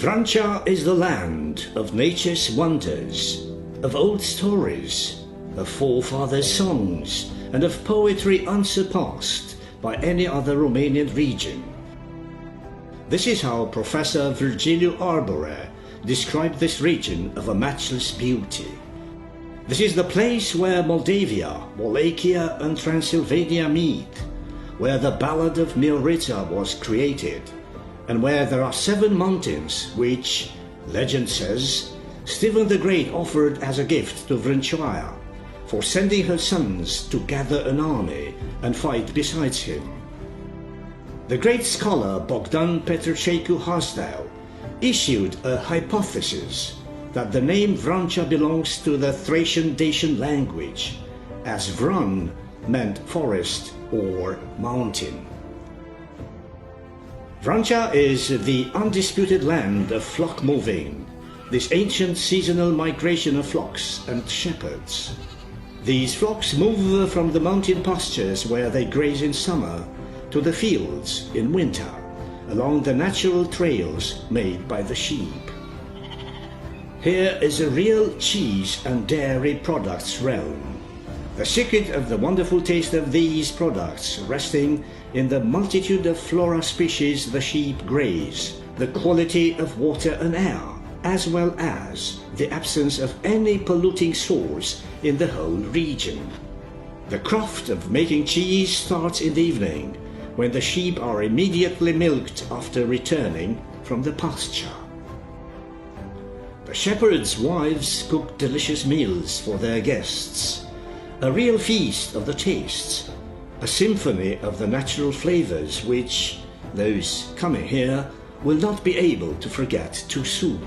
Vrancei is the land of nature's wonders, of old stories, of forefathers' songs, and of poetry unsurpassed by any other Romanian region. This is how Professor Virgiliu Arbore described this region of a matchless beauty. This is the place where Moldavia, Wallachia, and Transylvania meet, where the Ballad of Miorița was created, and where there are 7 mountains which, legend says, Stephen the Great offered as a gift to Vrancei for sending her sons to gather an army and fight besides him. The great scholar Bogdan Petrececu Hazdeu issued a hypothesis that the name Vrancea belongs to the Thracian-Dacian language, as Vran meant forest or mountain. Vrancea is the undisputed land of flock moving, this ancient seasonal migration of flocks and shepherds. These flocks move from the mountain pastures where they graze in summer to the fields in winter, along the natural trails made by the sheep. Here is a real cheese and dairy products realm. The secret of the wonderful taste of these products resting in the multitude of flora species the sheep graze, the quality of water and air, as well as the absence of any polluting source in the whole region. The craft of making cheese starts in the evening, when the sheep are immediately milked after returning from the pasture. The shepherds' wives cook delicious meals for their guests, a real feast of the tastes, a symphony of the natural flavors which those coming here will not be able to forget too soon.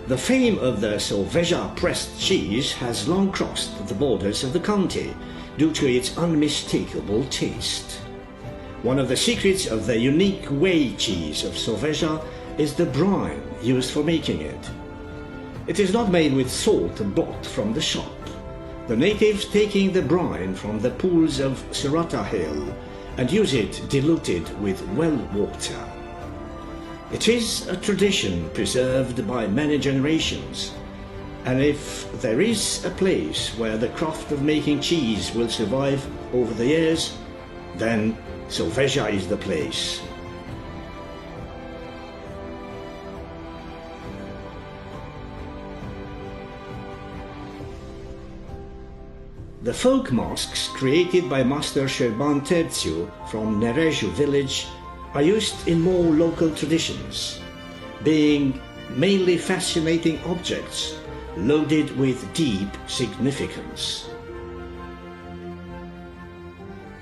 The fame of the Solveja pressed cheese has long crossed the borders of the county due to its unmistakable taste. One of the secrets of the unique whey cheese of Solveja is the brine used for making it. It is not made with salt bought from the shop, the natives taking the brine from the pools of Sirata Hill and use it diluted with well water. It is a tradition preserved by many generations, and if there is a place where the craft of making cheese will survive over the years, then Solveja is the place. The folk masks created by Master Șerban Terțiu from Nereju village are used in more local traditions, being mainly fascinating objects loaded with deep significance.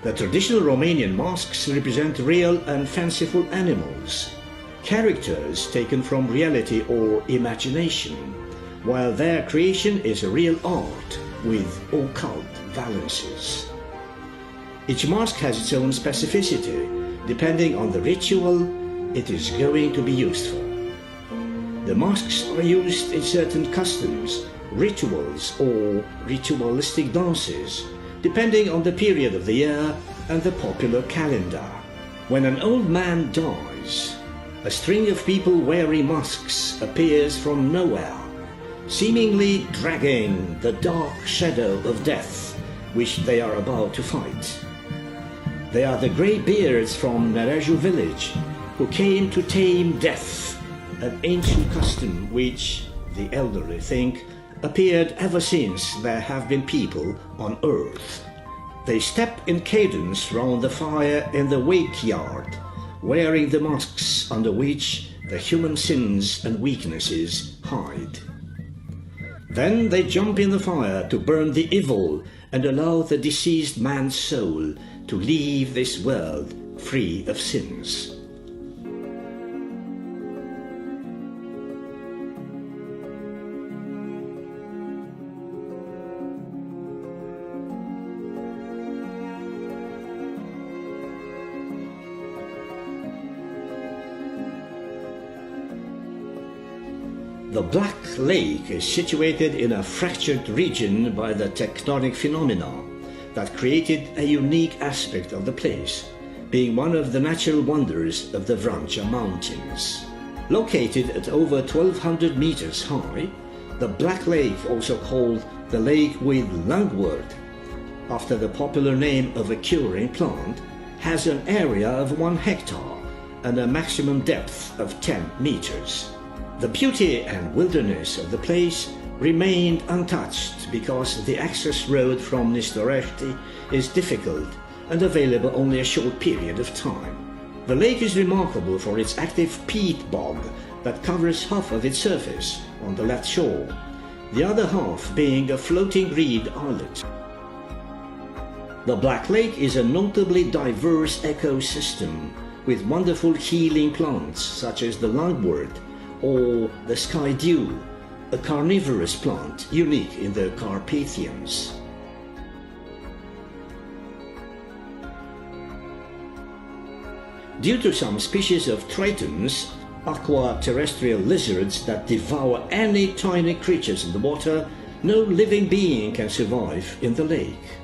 The traditional Romanian masks represent real and fanciful animals, characters taken from reality or imagination, while their creation is a real art with occult valences. Each mask has its own specificity, depending on the ritual it is going to be used for. The masks are used in certain customs, rituals, or ritualistic dances, depending on the period of the year and the popular calendar. When an old man dies, a string of people wearing masks appears from nowhere, seemingly dragging the dark shadow of death which they are about to fight. They are the grey beards from Nereju village who came to tame death, an ancient custom which, the elderly think, appeared ever since there have been people on earth. They step in cadence round the fire in the wake yard, wearing the masks under which the human sins and weaknesses hide. Then they jump in the fire to burn the evil and allow the deceased man's soul to leave this world free of sins. The Black Lake is situated in a fractured region by the tectonic phenomena that created a unique aspect of the place, being one of the natural wonders of the Vrancei Mountains. Located at over 1,200 meters high, the Black Lake, also called the Lake with Lungwort, after the popular name of a curing plant, has an area of 1 hectare and a maximum depth of 10 meters. The beauty and wilderness of the place remained untouched because the access road from Nistoreshti is difficult and available only a short period of time. The lake is remarkable for its active peat bog that covers half of its surface on the left shore, the other half being a floating reed islet. The Black Lake is a notably diverse ecosystem with wonderful healing plants such as the lungwort or the sky dew, a carnivorous plant unique in the Carpathians. Due to some species of tritons, aqua-terrestrial lizards that devour any tiny creatures in the water, no living being can survive in the lake.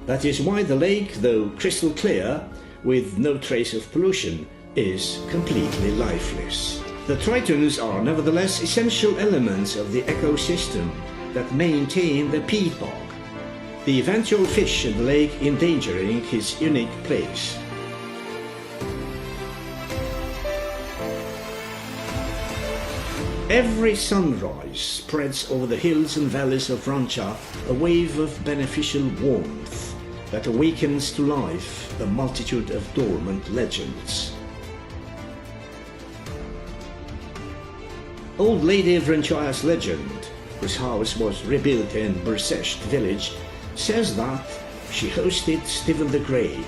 That is why the lake, though crystal clear, with no trace of pollution, is completely lifeless. The tritons are nevertheless essential elements of the ecosystem that maintain the peat bog, the eventual fish in the lake endangering his unique place. Every sunrise spreads over the hills and valleys of Vrancei a wave of beneficial warmth that awakens to life a multitude of dormant legends. Old Lady Vrancei's legend, whose house was rebuilt in Bursesht village, says that she hosted Stephen the Great,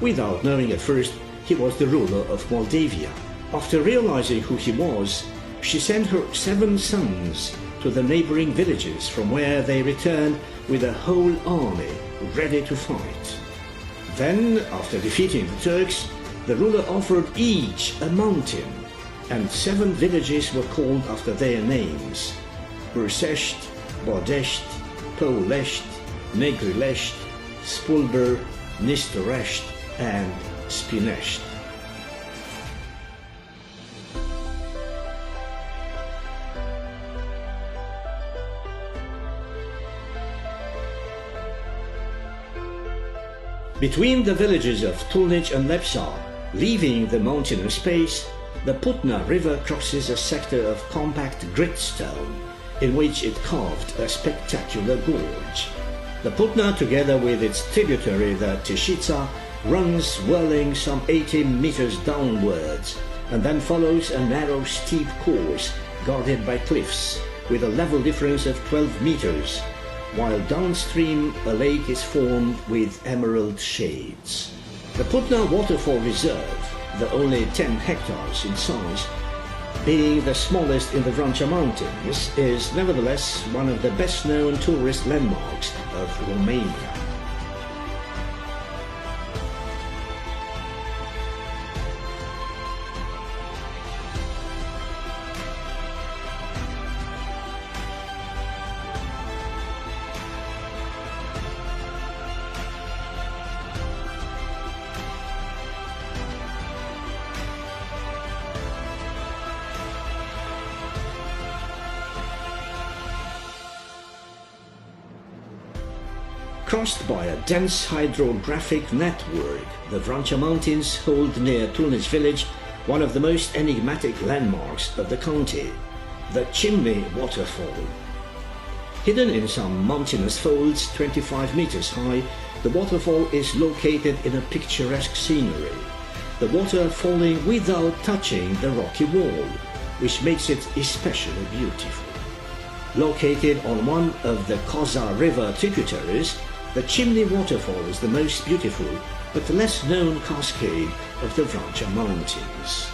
without knowing at first he was the ruler of Moldavia. After realizing who he was, she sent her 7 sons to the neighboring villages, from where they returned with a whole army ready to fight. Then, after defeating the Turks, the ruler offered each a mountain, and 7 villages were called after their names: Bursesht, Bodesht, Polesht, Negrilesht, Spulber, Nistoresht, and Spinesht. Between the villages of Tulnich and Lepsa, leaving the mountainous space, the Putna River crosses a sector of compact gritstone in which it carved a spectacular gorge. The Putna, together with its tributary the Tishitsa, runs whirling some 80 meters downwards and then follows a narrow steep course guarded by cliffs with a level difference of 12 meters, while downstream a lake is formed with emerald shades. The Putna Waterfall Reserve, the only 10 hectares in size, being the smallest in the Vrancei Mountains, is nevertheless one of the best-known tourist landmarks of Romania. Crossed by a dense hydrographic network, the Vrancei Mountains hold near Tulnich village one of the most enigmatic landmarks of the county, the Chimney Waterfall. Hidden in some mountainous folds 25 meters high, the waterfall is located in a picturesque scenery, the water falling without touching the rocky wall, which makes it especially beautiful. Located on one of the Koza River tributaries, the Chimney Waterfall is the most beautiful but less known cascade of the Vrancei Mountains.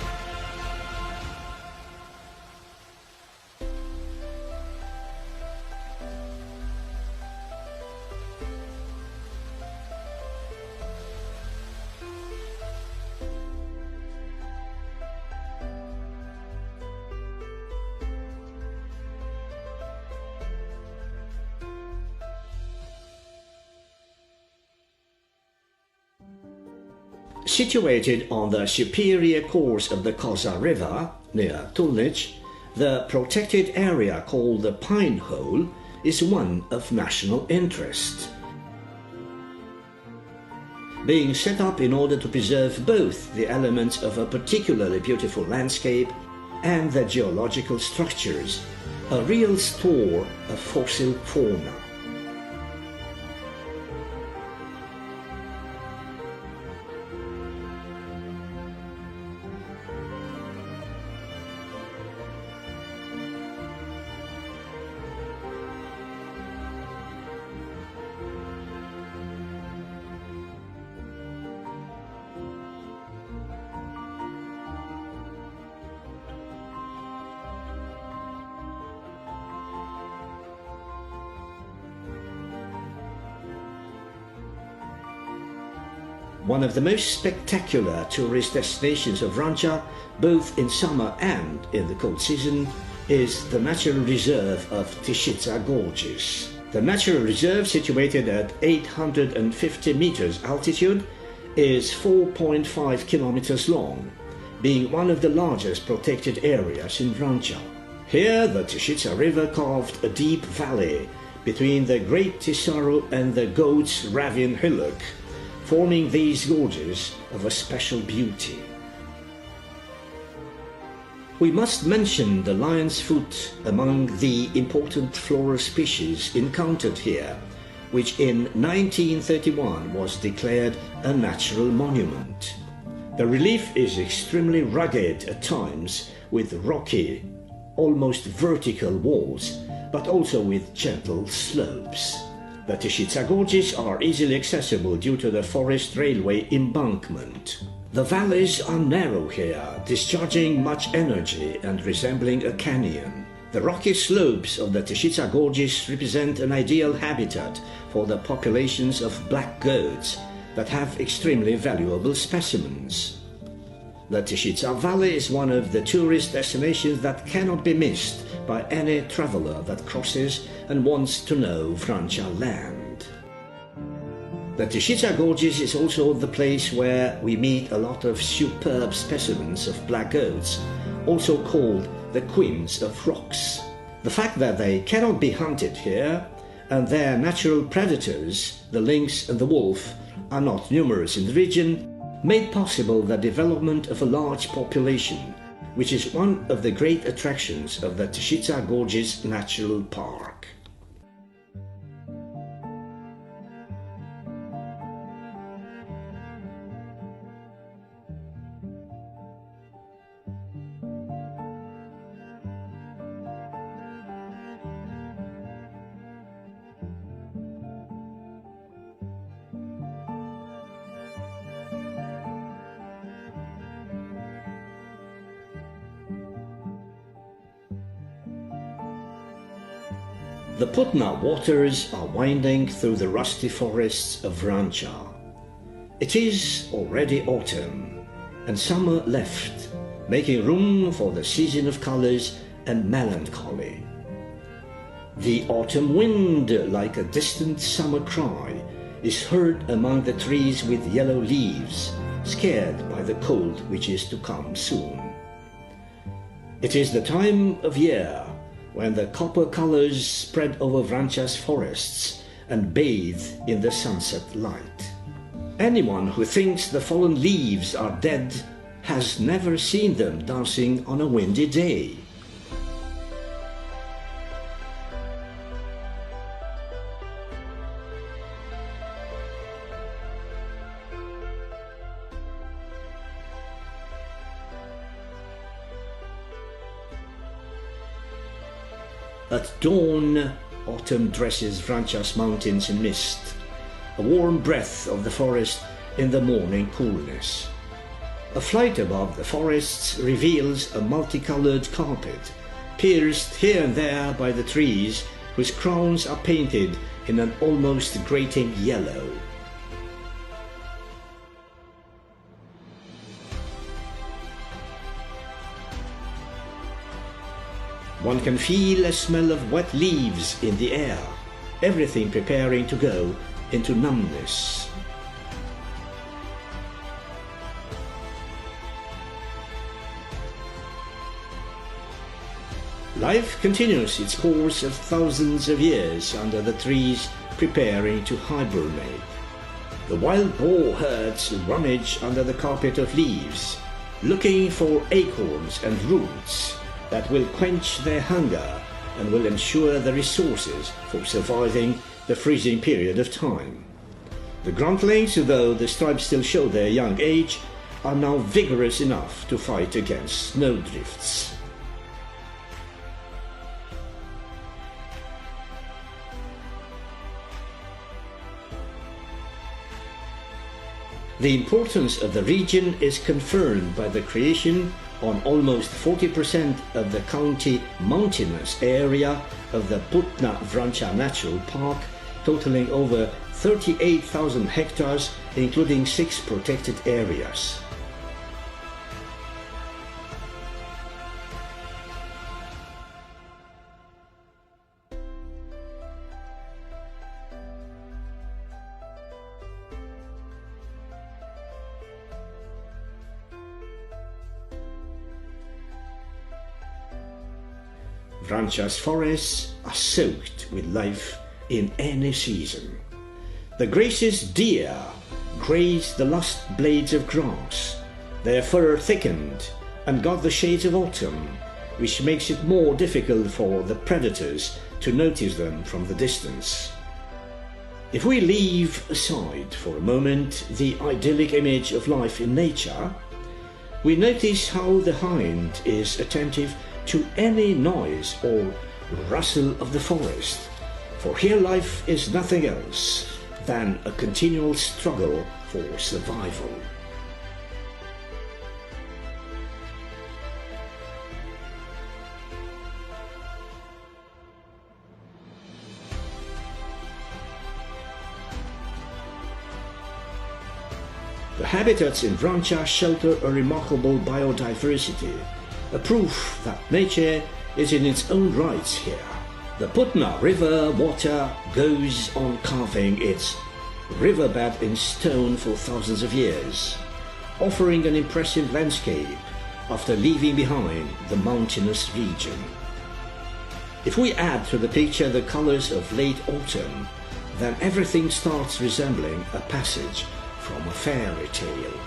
Situated on the superior course of the Koza River, near Tulnich, the protected area called the Pine Hole is one of national interest, being set up in order to preserve both the elements of a particularly beautiful landscape and the geological structures, a real store of fossil fauna. One of the most spectacular tourist destinations of Vrancea, both in summer and in the cold season, is the natural reserve of Tishița Gorges. The natural reserve, situated at 850 meters altitude, is 4.5 kilometers long, being one of the largest protected areas in Vrancea. Here the Tishița River carved a deep valley between the Great Tisaru and the Goat's Ravine Hillock, forming these gorges of a special beauty. We must mention the lion's foot among the important floral species encountered here, which in 1931 was declared a natural monument. The relief is extremely rugged at times, with rocky, almost vertical walls, but also with gentle slopes. The Tishița Gorges are easily accessible due to the forest railway embankment. The valleys are narrow here, discharging much energy and resembling a canyon. The rocky slopes of the Tishița Gorges represent an ideal habitat for the populations of black goats that have extremely valuable specimens. The Tishița Valley is one of the tourist destinations that cannot be missed by any traveler that crosses and wants to know Vrancea land. The Tishița Gorges is also the place where we meet a lot of superb specimens of black goats, also called the queens of rocks. The fact that they cannot be hunted here, and their natural predators, the lynx and the wolf, are not numerous in the region, made possible the development of a large population, which is one of the great attractions of the Tishița Gorges Natural Park. The Putna waters are winding through the rusty forests of Vrancea. It is already autumn, and summer left, making room for the season of colors and melancholy. The autumn wind, like a distant summer cry, is heard among the trees with yellow leaves, scared by the cold which is to come soon. It is the time of year when the copper colors spread over Vrancea's forests and bathe in the sunset light. Anyone who thinks the fallen leaves are dead has never seen them dancing on a windy day. At dawn, autumn dresses Vrancea's mountains in mist, a warm breath of the forest in the morning coolness. A flight above the forests reveals a multicolored carpet, pierced here and there by the trees whose crowns are painted in an almost grating yellow. One can feel a smell of wet leaves in the air, everything preparing to go into numbness. Life continues its course of thousands of years under the trees preparing to hibernate. The wild boar herds rummage under the carpet of leaves, looking for acorns and roots that will quench their hunger and will ensure the resources for surviving the freezing period of time. The gruntlings, though the stripes still show their young age, are now vigorous enough to fight against snowdrifts. The importance of the region is confirmed by the creation on almost 40% of the county mountainous area of the Vrancei Natural Park, totaling over 38,000 hectares, including 6 protected areas. Vrancei's forests are soaked with life in any season. The gracious deer graze the lush blades of grass. Their fur thickened and got the shades of autumn, which makes it more difficult for the predators to notice them from the distance. If we leave aside for a moment the idyllic image of life in nature, we notice how the hind is attentive to any noise or rustle of the forest, for here life is nothing else than a continual struggle for survival. The habitats in Vrancei shelter a remarkable biodiversity, a proof that nature is in its own rights here. The Putna River water goes on carving its riverbed in stone for thousands of years, offering an impressive landscape after leaving behind the mountainous region. If we add to the picture the colors of late autumn, then everything starts resembling a passage from a fairy tale.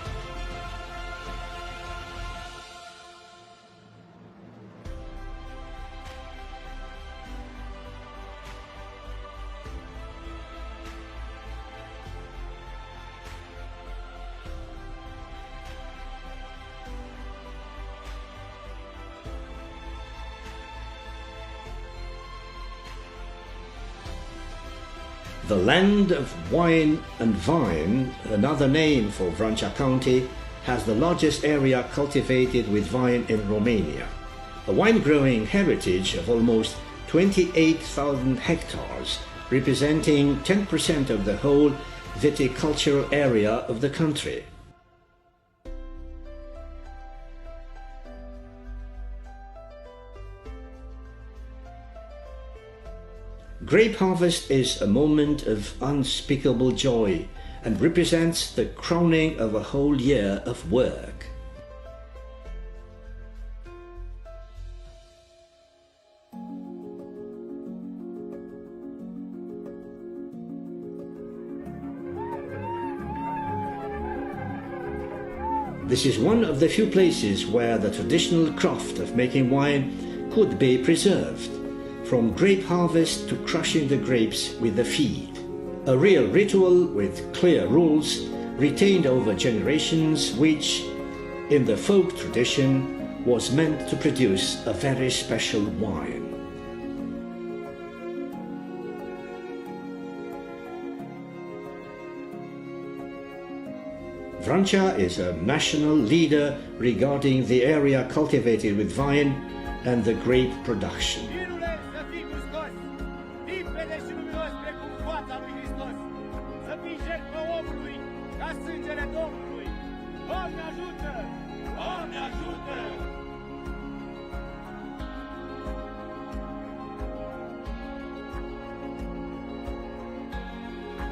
The land of wine and vine, another name for Vrancei County, has the largest area cultivated with vine in Romania. A wine-growing heritage of almost 28,000 hectares, representing 10% of the whole viticultural area of the country. Grape harvest is a moment of unspeakable joy and represents the crowning of a whole year of work. This is one of the few places where the traditional craft of making wine could be preserved, from grape harvest to crushing the grapes with the feed. A real ritual with clear rules retained over generations, which, in the folk tradition, was meant to produce a very special wine. Vrancei is a national leader regarding the area cultivated with vine and the grape production.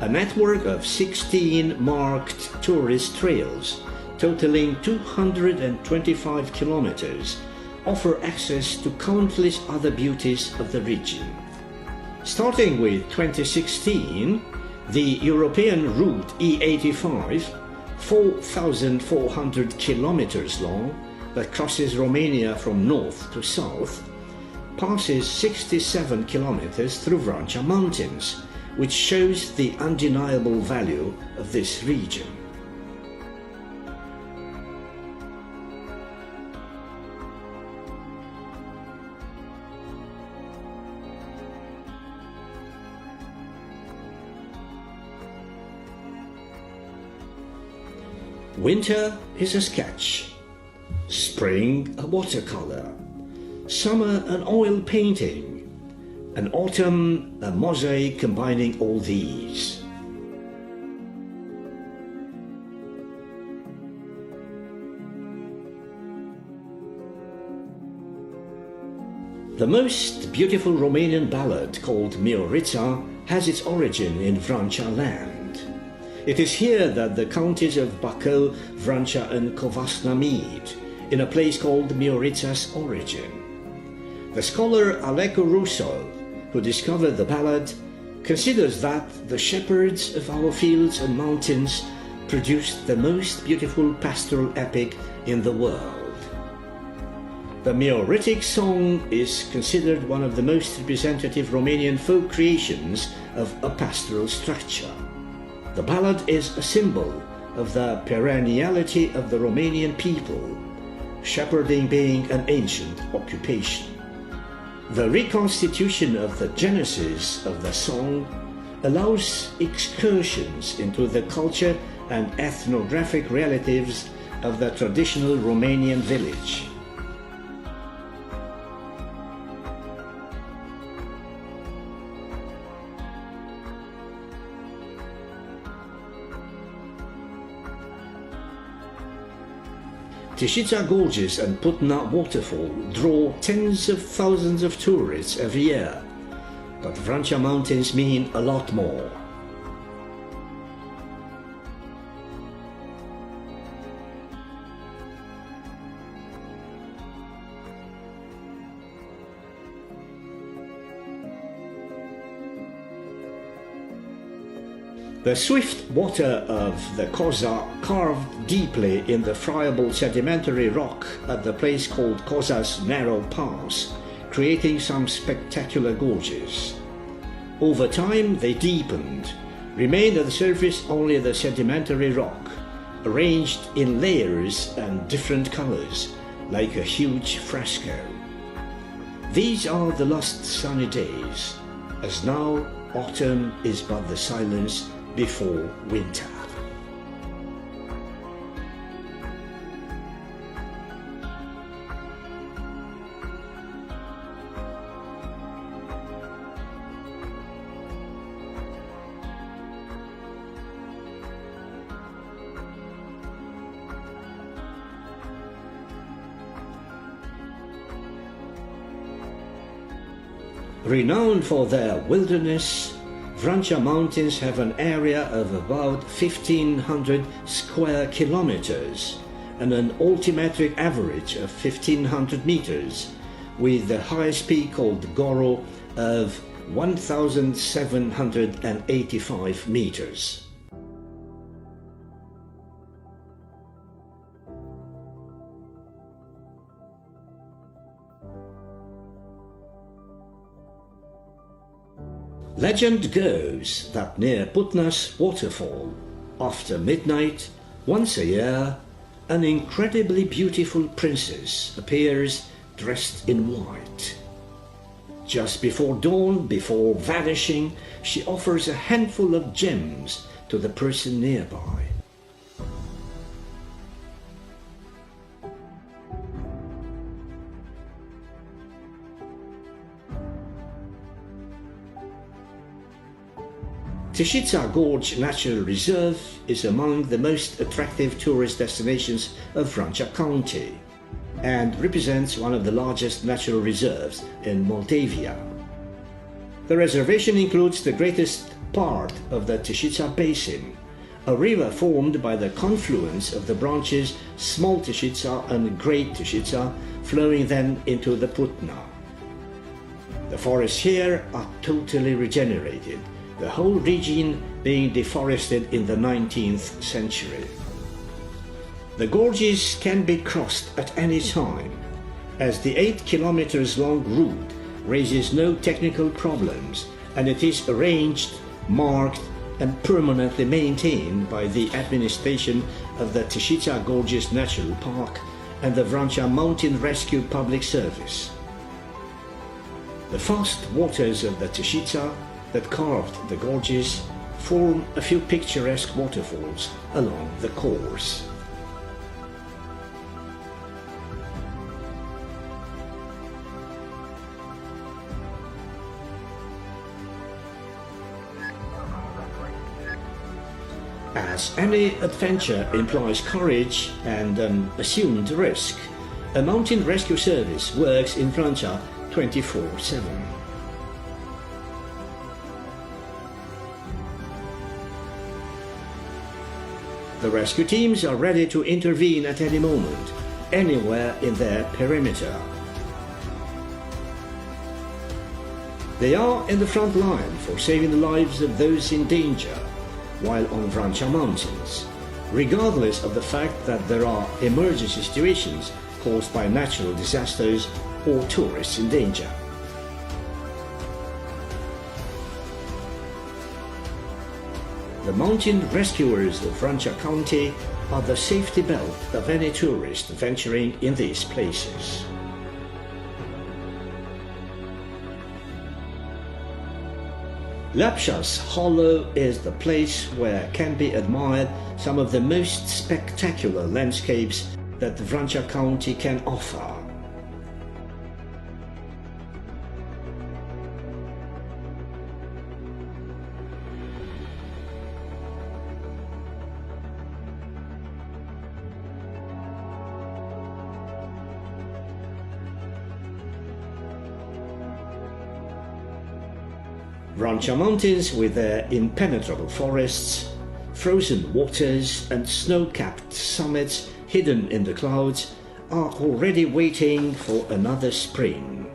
A network of 16 marked tourist trails, totaling 225 kilometers, offer access to countless other beauties of the region. Starting with 2016, the European route E85, 4,400 kilometers long, that crosses Romania from north to south, passes 67 kilometers through Vrancea mountains, which shows the undeniable value of this region. Winter is a sketch, spring a watercolor, summer an oil painting, and autumn a mosaic combining all these. The most beautiful Romanian ballad, called Miorița, has its origin in Vrancea land. It is here that the counties of Bacău, Vrancea and Covasna meet, in a place called Miorița's origin. The scholar Alecu Russo, who discovered the ballad, considers that the shepherds of our fields and mountains produced the most beautiful pastoral epic in the world. The Mioritic song is considered one of the most representative Romanian folk creations of a pastoral structure. The ballad is a symbol of the perenniality of the Romanian people, shepherding being an ancient occupation. The reconstitution of the genesis of the song allows excursions into the culture and ethnographic relatives of the traditional Romanian village. Tâșița Gorges and Putna Waterfall draw tens of thousands of tourists every year, but Vrancea Mountains mean a lot more. The swift water of the Coza carved deeply in the friable sedimentary rock at the place called Coza's Narrow Pass, creating some spectacular gorges. Over time they deepened, remained at the surface only the sedimentary rock, arranged in layers and different colors, like a huge fresco. These are the lost sunny days, as now autumn is but the silence before winter. Renowned for their wilderness, Vrancea Mountains have an area of about 1,500 square kilometers and an altimetric average of 1,500 meters, with the highest peak called Goro of 1,785 meters. Legend goes that near Putna's waterfall, after midnight, once a year, an incredibly beautiful princess appears dressed in white. Just before dawn, before vanishing, she offers a handful of gems to the person nearby. Tâșița Gorge Natural Reserve is among the most attractive tourist destinations of Vrancea County and represents one of the largest natural reserves in Moldavia. The reservation includes the greatest part of the Tâșița Basin, a river formed by the confluence of the branches Small Tâșița and Great Tâșița, flowing then into the Putna. The forests here are totally regenerated, the whole region being deforested in the 19th century. The gorges can be crossed at any time, as the 8 kilometers long route raises no technical problems, and it is arranged, marked and permanently maintained by the administration of the Tishița Gorges Natural Park and the Vrancei Mountain Rescue Public Service. The fast waters of the Tishița that carved the gorges form a few picturesque waterfalls along the course. As any adventure implies courage and an assumed risk, a mountain rescue service works in Vrancei 24/7. The rescue teams are ready to intervene at any moment, anywhere in their perimeter. They are in the front line for saving the lives of those in danger while on Vrancei mountains, regardless of the fact that there are emergency situations caused by natural disasters or tourists in danger. The mountain rescuers of Vrancei County are the safety belt of any tourist venturing in these places. Lapșa's Hollow is the place where can be admired some of the most spectacular landscapes that Vrancei County can offer. Vrancei Mountains, with their impenetrable forests, frozen waters and snow-capped summits hidden in the clouds, are already waiting for another spring.